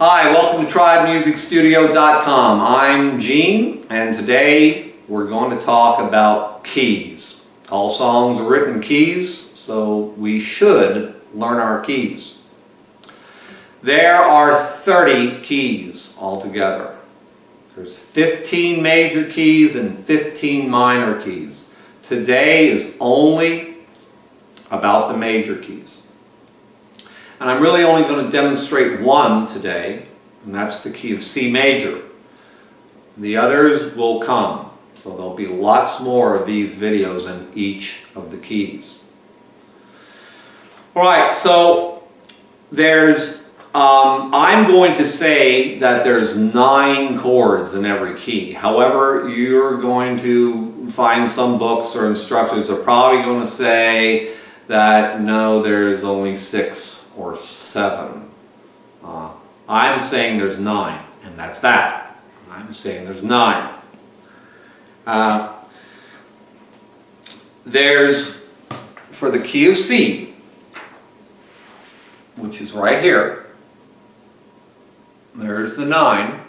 Hi, welcome to TribeMusicStudio.com. I'm Gene, and today we're going to talk about keys. All songs are written in keys, so we should learn our keys. There are 30 keys altogether. There's 15 major keys and 15 minor keys. Today is only about the major keys. And I'm really only going to demonstrate one today, and that's the key of C major. The others will come, so there'll be lots more of these videos in each of the keys. Alright, so I'm going to say that there's 9 chords in every key. However, you're going to find some books or instructors are probably going to say that no, there's only 6 or 7. I'm saying there's 9, and that's that. I'm saying there's 9. There's, for the key of C, which is right here, there's the 9.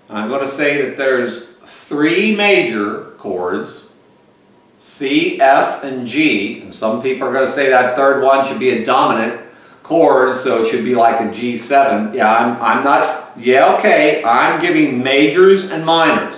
I'm going to say that there's 3 major chords, C, F, and G, and some people are going to say that third one should be a dominant chord, so it should be like a G7. Yeah, I'm not, yeah, okay, I'm giving majors and minors,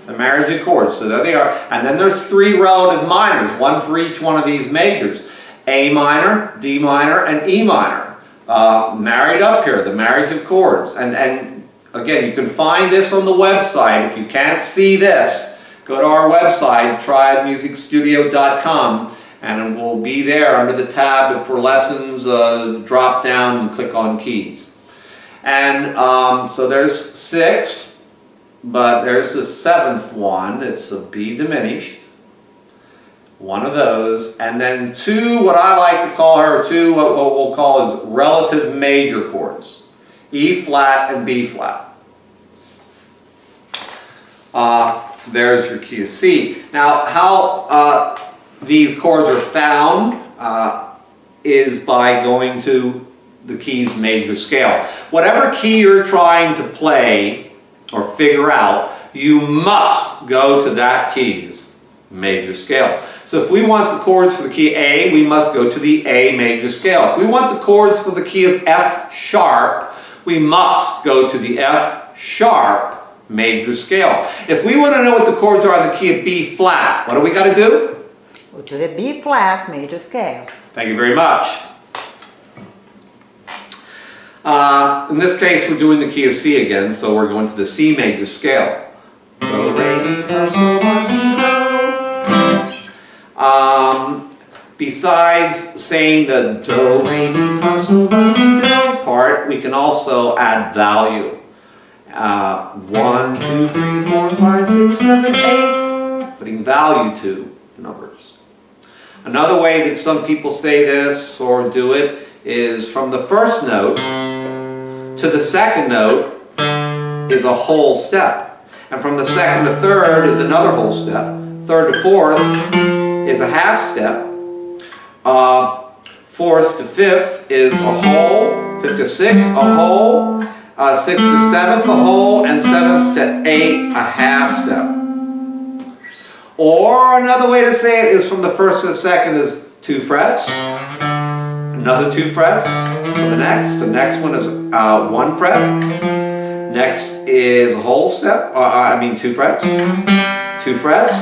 the marriage of chords, so there they are. And then there's 3 relative minors, one for each one of these majors. A minor, D minor, and E minor. Married up here, the marriage of chords. And again, you can find this on the website. If you can't see this, go to our website, TribeMusicStudio.com, and it will be there under the tab for lessons. Drop down and click on keys. And so there's 6, but there's the 7th one. It's a B diminished. One of those. And then 2, what I like to call her, 2 what we'll call is relative major chords. E flat and B flat. There's your key of C. Now, how these chords are found is by going to the key's major scale. Whatever key you're trying to play or figure out, you must go to that key's major scale. So if we want the chords for the key A, we must go to the A major scale. If we want the chords for the key of F sharp, we must go to the F sharp major scale. If we want to know what the chords are on the key of B flat, what do we got to do? Go to the B flat major scale. Thank you very much. In this case, we're doing the key of C again, so we're going to the C major scale. Do, re, mi, fa, sol, la, ti, do. Besides saying the do, re, mi, fa, sol, la, ti, do part, we can also add value. 1, 2, 3, 4, 5, 6, 7, 8, putting value to numbers. Another way that some people say this or do it is from the first note to the second note is a whole step. And from the second to third is another whole step. Third to fourth is a half step. Fourth to fifth is a whole. Fifth to sixth, a whole. 6th to 7th, a whole, and 7th to 8th, a half step. Or another way to say it is from the first to the second is 2 frets, another 2 frets, the next one is 1 fret, next is a whole step, 2 frets, 2 frets,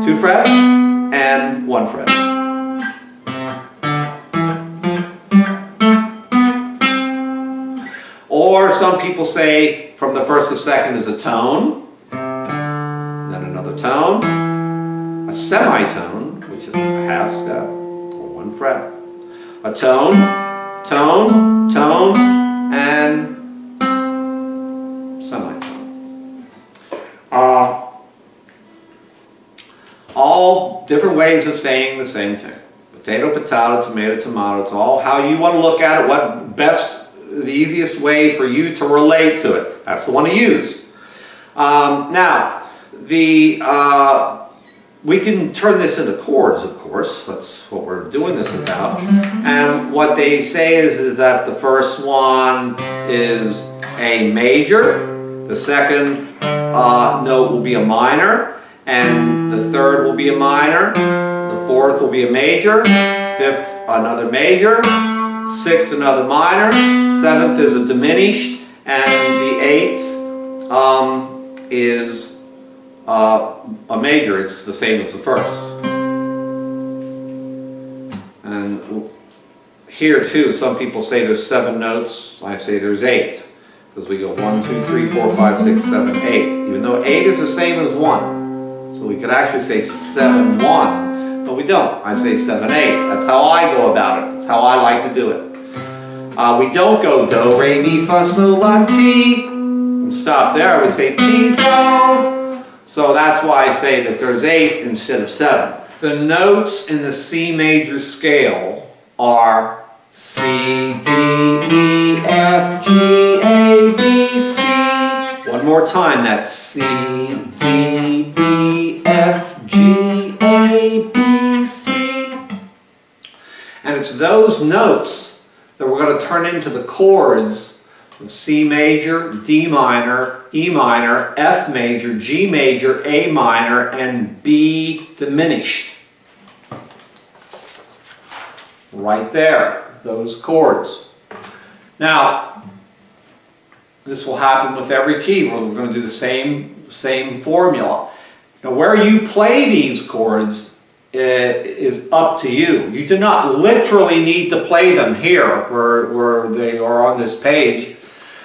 2 frets, and 1 fret. Or some people say from the first to second is a tone, then another tone, a semitone, which is a half step, or 1 fret, a tone, tone, tone, and semitone. All different ways of saying the same thing. Potato, potato, tomato, tomato. It's all how you want to look at it, what best, the easiest way for you to relate to it. That's the one to use. Now, the we can turn this into chords, of course. That's what we're doing this about. And what they say is that the first one is a major, the second note will be a minor, and the third will be a minor, the fourth will be a major, fifth another major, sixth another minor, seventh is a diminished, and the eighth is a major. It's the same as the first. And here too, some people say there's 7 notes. I say there's 8. Because we go 1, 2, 3, 4, 5, 6, 7, 8. Even though 8 is the same as 1. So we could actually say 7, 1. But we don't. I say 7, 8. That's how I go about it. That's how I like to do it. We don't go do, re, mi, fa, sol, la, ti. And stop there. We say ti, do. So that's why I say that there's 8 instead of 7. The notes in the C major scale are C, D, E, F, G, A, B, C. One more time, that's C, D, E, F, G, A, B, C. And it's those notes that we're going to turn into the chords of C major, D minor, E minor, F major, G major, A minor, and B diminished. Right there, those chords. Now, this will happen with every key. We're going to do the same formula. Now, where you play these chords is up to you. You do not literally need to play them here where they are on this page.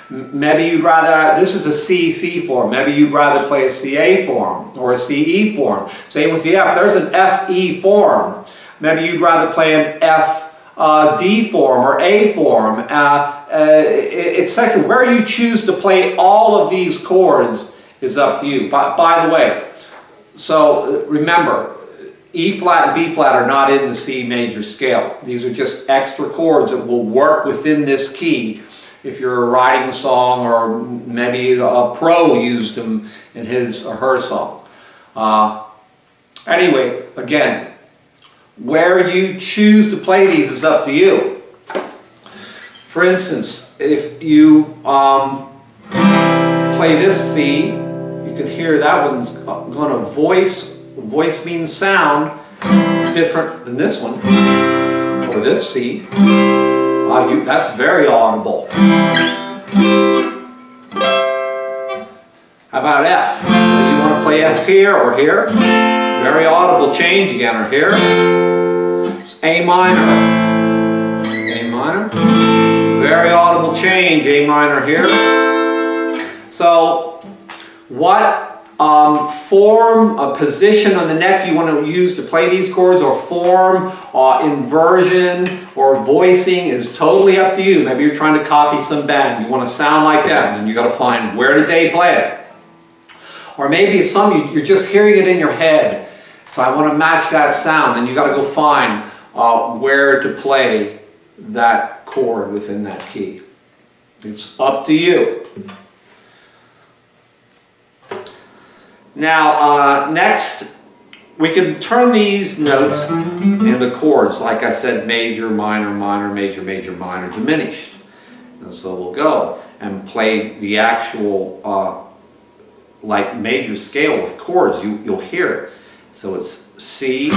Maybe you'd rather, this is a C form, maybe you'd rather play a CA form or a CE form. Same with the F, there's an FE form. Maybe you'd rather play an FD form or A form, etc. Where you choose to play all of these chords is up to you. By the way, so remember, E flat and B flat are not in the C major scale. These are just extra chords that will work within this key if you're writing a song, or maybe a pro used them in his or her song. Anyway, again, where you choose to play these is up to you. For instance, if you play this C, you can hear that one's going to voice. Voice means sound, different than this one, or this C. That's very audible. How about F? You want to play F here or here? Very audible change again, or here. It's A minor. A minor. Very audible change, A minor here. So, what form, a position on the neck you want to use to play these chords, or form, inversion, or voicing is totally up to you. Maybe you're trying to copy some band. You want to sound like them, and you got to find where did they play it. Or maybe it's something you're just hearing it in your head. So I want to match that sound, and you got to go find where to play that chord within that key. It's up to you. Now, next, we can turn these notes into chords. Like I said, major, minor, minor, major, major, minor, diminished. And so we'll go and play the actual, like major scale with chords. You'll hear it. So it's C,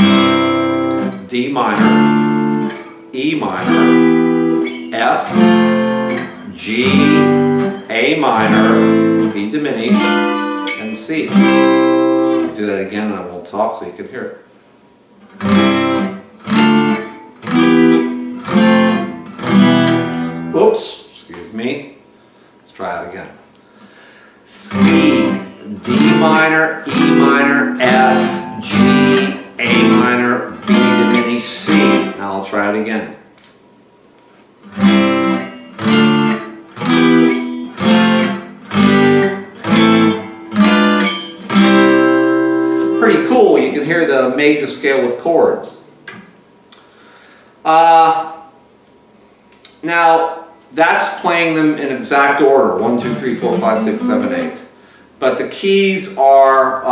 D minor, E minor, F, G, A minor, B diminished, and C. I'll do that again and I won't talk so you can hear it. Oops, excuse me. Let's try it again. C, D minor, E minor, F, G, A minor, B diminished, C. Now I'll try it again. Pretty cool, you can hear the major scale with chords. Now, that's playing them in exact order, 1, 2, 3, 4, 5, 6, 7, 8. But the keys are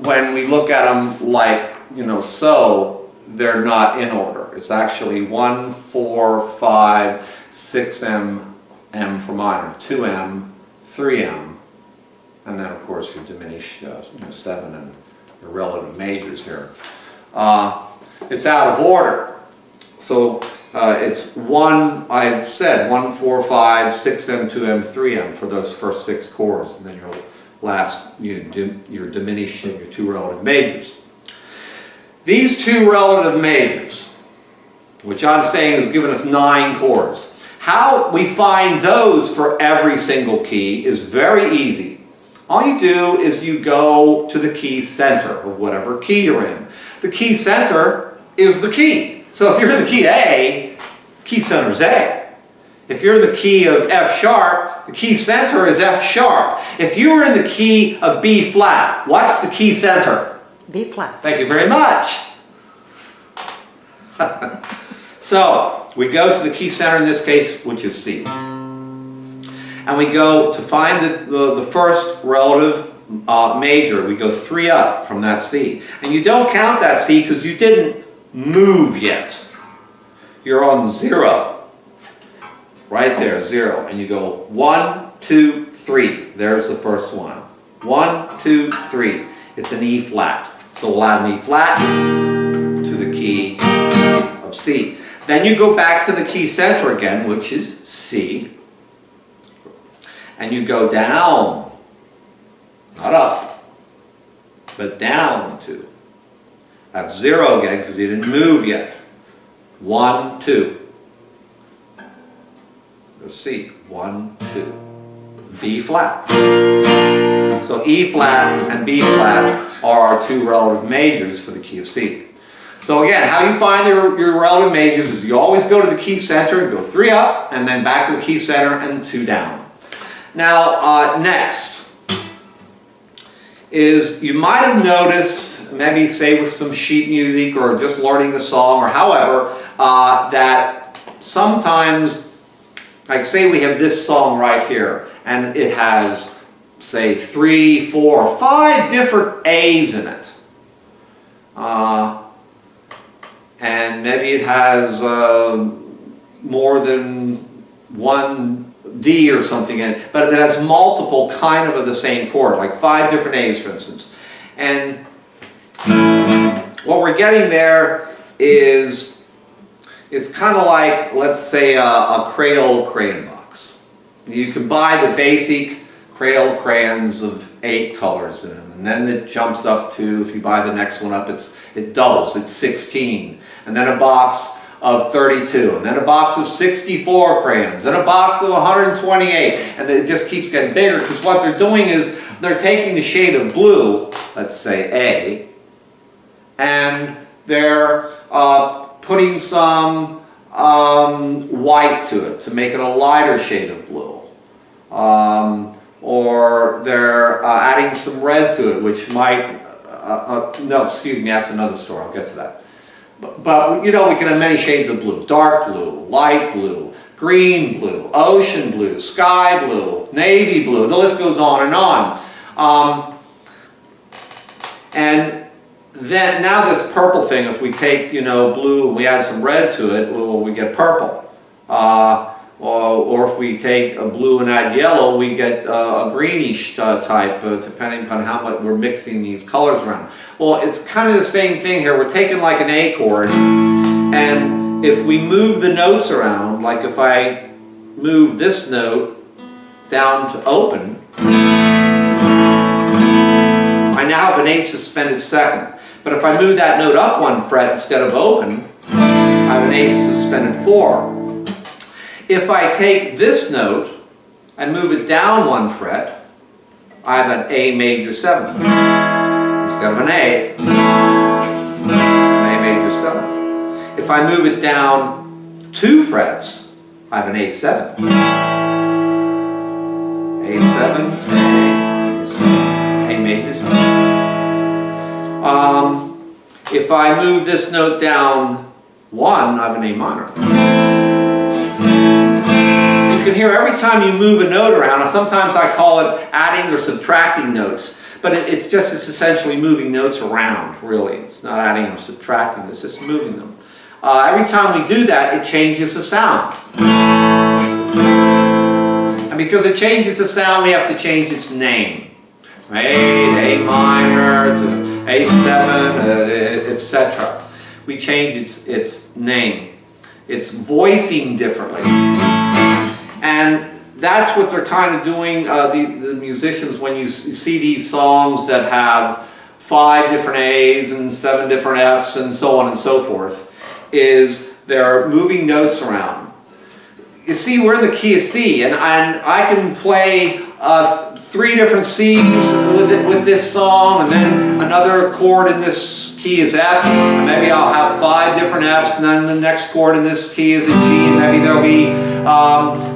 when we look at them like, so, they're not in order. It's actually 1, 4, 5, 6M, M for minor, 2M, 3M, and then of course you diminish 7 and the relative majors here. It's out of order. So it's 1, I said 1, 4, 5, 6M, 2M, 3M for those first 6 chords, and then you're diminishing your 2 relative majors. These 2 relative majors, which I'm saying has given us 9 chords. How we find those for every single key is very easy. All you do is you go to the key center of whatever key you're in. The key center is the key. So if you're in the key A, key center is A. If you're in the key of F sharp, the key center is F sharp. If you're in the key of B flat, what's the key center? B flat. Thank you very much. So we go to the key center in this case, which is C. And we go to find the first relative major. We go 3 up from that C. And you don't count that C because you didn't move yet. You're on 0. Right there, 0. And you go 1, 2, 3. There's the first one. 1, 2, 3. It's an E flat. So we'll add an E flat to the key of C. Then you go back to the key center again, which is C. And you go down. Not up, but down 2. That's 0 again because you didn't move yet. 1, 2. Go C. 1, 2. B flat. So E flat and B flat are our 2 relative majors for the key of C. So again, how you find your relative majors is you always go to the key center, go 3 up, and then back to the key center and 2 down. Now, next is you might have noticed, maybe say with some sheet music or just learning the song or however, that sometimes, like say we have this song right here, and it has, say, 3, 4, 5 different A's in it. And maybe it has more than one D or something in it, but it has multiple kind of the same chord, like 5 different A's, for instance. And what we're getting there is, it's kind of like, let's say, a Crayola crayon box. You can buy the basic Crayola crayons of 8 colors in them, and then it jumps up to, if you buy the next one up, it doubles, it's 16. And then a box of 32, and then a box of 64 crayons, and a box of 128, and it just keeps getting bigger because what they're doing is they're taking the shade of blue, let's say A, and they're putting some white to it to make it a lighter shade of blue. Or they're adding some red to it, which might, no, excuse me, that's another story, I'll get to that. But we can have many shades of blue. Dark blue, light blue, green blue, ocean blue, sky blue, navy blue, the list goes on and on. And then now this purple thing, if we take, blue and we add some red to it, well, we get purple. Or if we take a blue and add yellow, we get a greenish type, depending upon how much we're mixing these colors around. Well, it's kind of the same thing here. We're taking like an A chord, and if we move the notes around, like if I move this note down to open, I now have an A suspended second. But if I move that note up 1 fret instead of open, I have an A suspended 4. If I take this note and move it down 1 fret, I have an A major 7. Instead of an A major 7. If I move it down 2 frets, I have an A7. A7, A major 7. If I move this note down 1, I have an A minor. You can hear every time you move a note around, and sometimes I call it adding or subtracting notes, but it's essentially moving notes around, really. It's not adding or subtracting, it's just moving them. Every time we do that, it changes the sound. And because it changes the sound, we have to change its name. Right? A minor to A7, etc. We change its name. It's voicing differently. And that's what they're kind of doing, the musicians, when you see these songs that have 5 different A's and 7 different F's and so on and so forth, is they're moving notes around. You see, we're in the key of C, and I can play 3 different C's with this song, and then another chord in this key is F, and maybe I'll have 5 different F's, and then the next chord in this key is a G, and maybe there'll be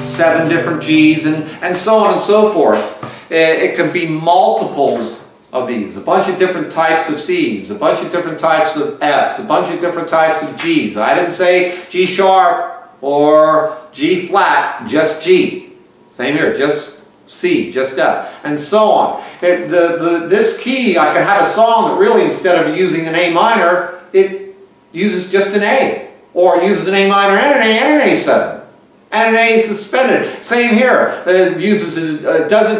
7 different G's, and so on and so forth. It can be multiples of these, a bunch of different types of C's, a bunch of different types of F's, a bunch of different types of G's. I didn't say G sharp or G flat, just G. Same here, just C, just F, and so on. This key, I could have a song that really, instead of using an A minor, it uses just an A, or it uses an A minor and an A and an A7, and an A suspended. Same here. It uses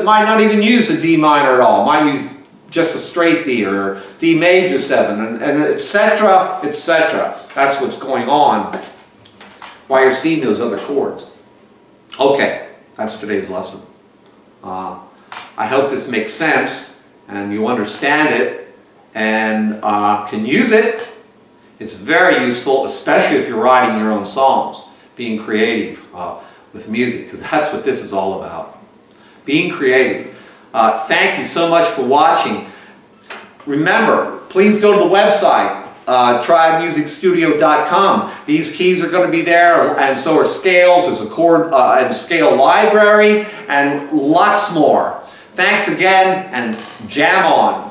might not even use a D minor at all. Might use just a straight D or D major 7, and etc., etc. That's what's going on while you're seeing those other chords. Okay, that's today's lesson. I hope this makes sense and you understand it and can use it. It's very useful, especially if you're writing your own songs, being creative with music, because that's what this is all about. Being creative. Thank you so much for watching. Remember, please go to the website, trymusicstudio.com. These keys are going to be there, and so are scales. There's a chord and scale library, and lots more. Thanks again, and jam on.